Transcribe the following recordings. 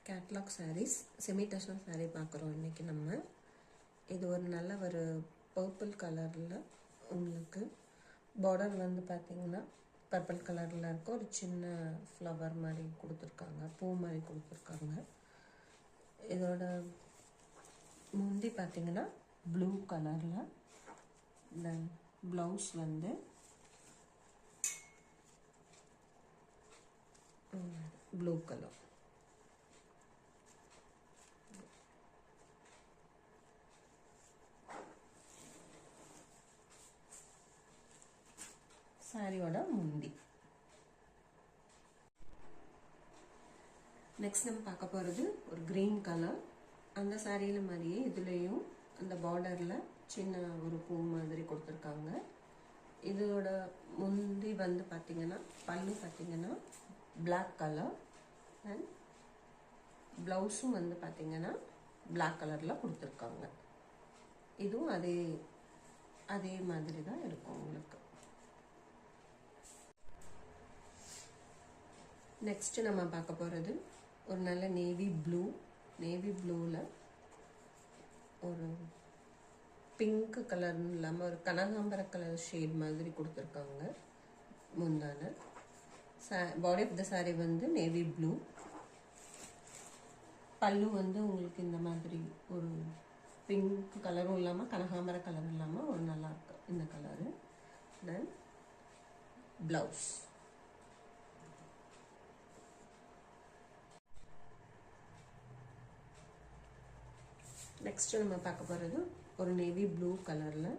Catalogue saris semi tussar sari பார்க்குறோம் இன்றைக்கி நம்ம. இது ஒரு நல்ல ஒரு பர்பிள் கலரில் உங்களுக்கு பார்டர் வந்து பார்த்திங்கன்னா பர்பிள் கலரில் இருக்க ஒரு சின்ன ஃப்ளவர் மாதிரி கொடுத்துருக்காங்க, பூ மாதிரி கொடுத்துருக்காங்க. இதோட முந்தி பார்த்திங்கன்னா ப்ளூ கலரில், தென் ப்ளவுஸ் வந்து ப்ளூ கலர். சாரியோட முந்தி. நெக்ஸ்ட் நம்ம பார்க்க போகிறது ஒரு க்ரீன் கலர். அந்த சாரியில் மாதிரியே இதுலேயும் அந்த பார்டரில் சின்ன ஒரு பூ மாதிரி கொடுத்துருக்காங்க. இதோட முந்தி வந்து பார்த்திங்கன்னா பல்லு பார்த்திங்கன்னா பிளாக் கலர் அண்ட் ப்ளவுஸும் வந்து பார்த்திங்கன்னா பிளாக் கலரில் கொடுத்துருக்காங்க. இதுவும் அதே மாதிரி தான் இருக்கும் உங்களுக்கு. நெக்ஸ்ட் நம்ம பார்க்க போகிறது ஒரு நல்ல நேவி ப்ளூவில் ஒரு பிங்க் கலர்னு இல்லாமல் ஒரு கனகாம்பர கலர் ஷேட் மாதிரி கொடுத்துருக்காங்க. முந்தான பாடி ஆஃப் த சாரீ வந்து நேவி ப்ளூ. பல்லு வந்து உங்களுக்கு இந்த மாதிரி ஒரு பிங்க் கலரும் இல்லாமல் கனகாம்பர கலரும் இல்லாமல் ஒரு நல்லா இருக்கு இந்த கலரு. தென் ப்ளவுஸ். நெக்ஸ்ட்டு நம்ம பார்க்க போகிறது ஒரு நேவி ப்ளூ கலரில்,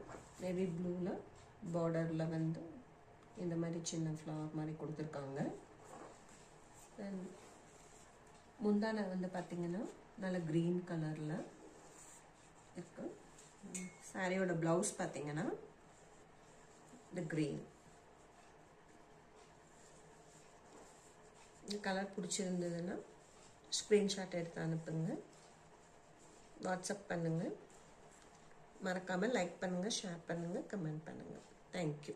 நேவி ப்ளூவில் பார்டரில் வந்து இந்த மாதிரி சின்ன ஃப்ளவர் மாதிரி கொடுத்துருக்காங்க. தென் முந்தான வந்து பார்த்திங்கன்னா நல்ல க்ரீன் கலரில் இருக்கு. சாரியோட ப்ளவுஸ் பார்த்திங்கன்னா இந்த க்ரீன். இந்த கலர் பிடிச்சிருந்ததுன்னா ஸ்க்ரீன்ஷாட் எடுத்து அனுப்புங்க, வாட்ஸ்அப் பண்ணுங்கள். மறக்காமல் லைக் பண்ணுங்கள், ஷேர் பண்ணுங்கள், கமெண்ட் பண்ணுங்கள். தேங்க்யூ.